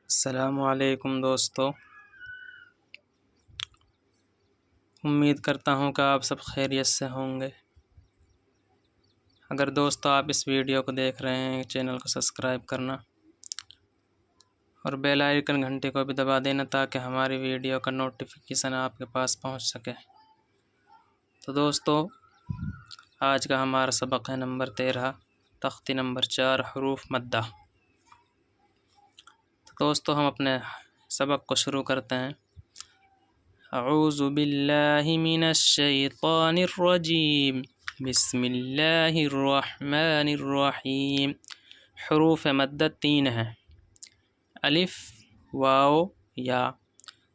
السلام علیکم دوستو، امید کرتا ہوں کہ آپ سب خیریت سے ہوں گے۔ اگر دوستو آپ اس ویڈیو کو دیکھ رہے ہیں، چینل کو سبسکرائب کرنا اور بیل آئیکن گھنٹی کو بھی دبا دینا تاکہ ہماری ویڈیو کا نوٹیفیکیشن آپ کے پاس پہنچ سکے۔ تو دوستو آج کا ہمارا سبق ہے نمبر 13، تختی نمبر 4، حروف مدہ۔ تو دوستو ہم اپنے سبق کو شروع کرتے ہیں۔ اعوذ باللہ من الشیطان الرجیم، بسم اللہ الرحمن الرحیم۔ حروف مدہ 3 ہیں، الف، واو، یا۔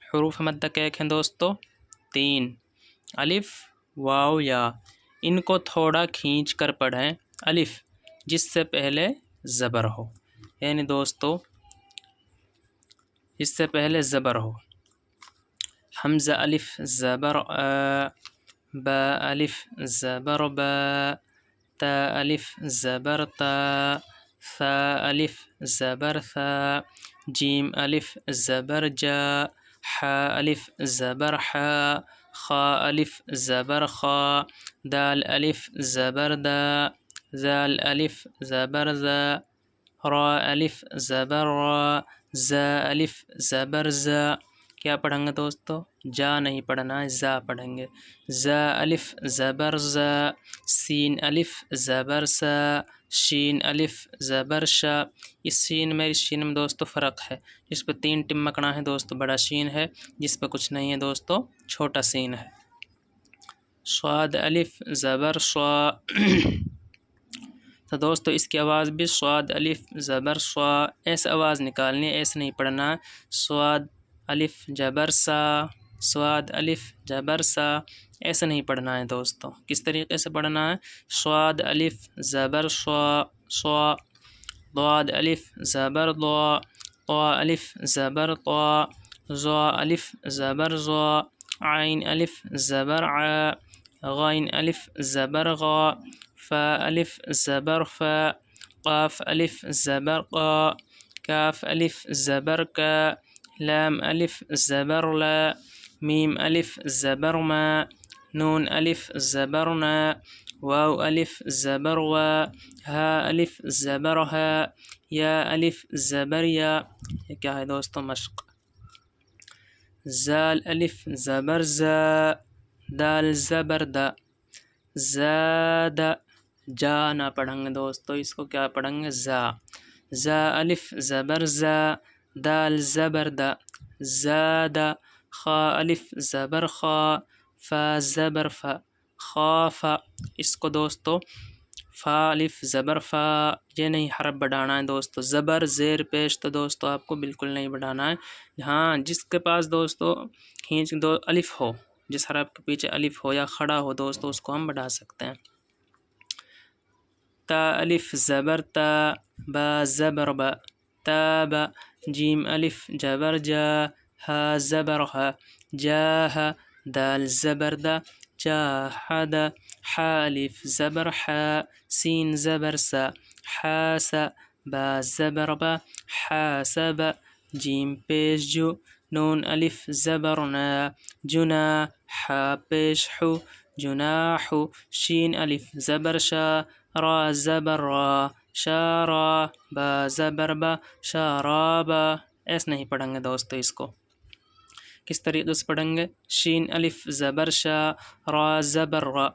حروف مدہ کیا ہیں دوستو؟ 3، الف، واو، یا۔ ان کو تھوڑا کھینچ کر پڑھیں، الف جس سے پہلے زبر ہو، یعنی دوستو اس سے پہلے زبر ہو۔ حمزہ الف زبر آ، با الف زبر با، تا الف زبر تا، ثا الف زبر ثا، جیم الف زبر جا، حا الف زبر حا، خا الف زبر خا، دال الف زبر دا، زال الف زبر زا، را الف زبر را، زا الف زبر زا۔ کیا پڑھیں گے دوستو؟ جا نہیں پڑھنا ہے، زا پڑھیں گے۔ زا الف زبر زا، سین الف زبر سا، شین الف زبر شا۔ اس شین میں دوستو فرق ہے، جس پہ 3 ٹمکنا ہے دوستو بڑا شین ہے، جس پہ کچھ نہیں ہے دوستو چھوٹا شین ہے۔ صاد الف زبر صا۔ تو دوستو اس کی آواز بھی صاد الف زبر صا، ایسے آواز نکالنی ہے، ایسے نہیں پڑھنا ہے۔ صاد الف جبر سا، صاد الف جبر سا، ایسے نہیں پڑھنا ہے دوستو۔ کس طریقے سے پڑھنا ہے؟ صاد الف زبر صا، صا، ضاد الف زبر ضا، طا الف زبر طا، ظا الف زبر ظا، عین الف زبر ع، غین الف زبر غا، فا الف زبر فا، قاف الف زبر قا، کاف الف زبر کا، لام الف زبر لا، میم الف زبر ما، نون الف زبر نا، واو الف زبر وا، ہا الف زبر ہا، یا الف زبر یا۔ یہ کیا ہے دوستو؟ مشق۔ زال الف زبر زا، دال زبر دا، زاد، جا نہ پڑھیں گے دوستو، اس کو کیا پڑھیں گے؟ زا۔ زا الف زبر زا، دال زبر دا، زاد، خا الف زبر خا، فا زبر فا، خاف۔ اس کو دوستو فا الف زبر فا، یہ نہیں حرف بڑھانا ہے دوستو، زبر زیر پیش تو دوستو آپ کو بالکل نہیں بڑھانا ہے۔ ہاں جس کے پاس دوستو کھینچ دو الف ہو، جس حرف کے پیچھے الف ہو یا کھڑا ہو دوستو، اس کو ہم بڑھا سکتے ہیں۔ تا الف زبر تا، با زبر با، تاب، جیم الف جبر جا، ہا زبر ہا، جاہ، دال زبر دا، جاہد، حا الف زبر حا، سین زبر سا، حاس، با زبر با، حاسب، جیم پیش جو، نون الف زبر نا، جنا، حا پیش حو، جناح، شین الف زبر شا، را زبر را، شارا، با زبر با، شارابا۔ ایسے نہیں پڑھیں گے دوستو اس کو۔ کس طریقے سے پڑھیں گے؟ شین الف زبر شا، را زبر را،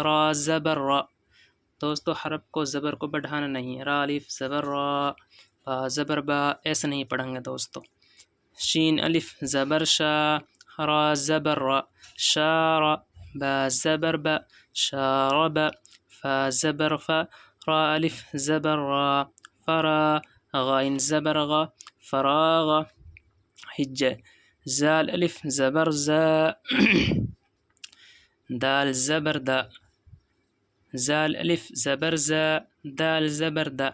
را زبر را۔ دوستو حرف کو زبر کو بڑھانا نہیں ہے، را الف زبر را، با زبر با، ایسے نہیں پڑھیں گے دوستو۔ شین الف زبر شا، را زبر را، شارا، با زبر با، شارب، فا زبر فا، را الف زبر را، فرا، غائن زبر غا، فراغ، حجہ۔ زال الف زبر زا، دال زبر دا، زال الف زبر زا، دال زبر دا،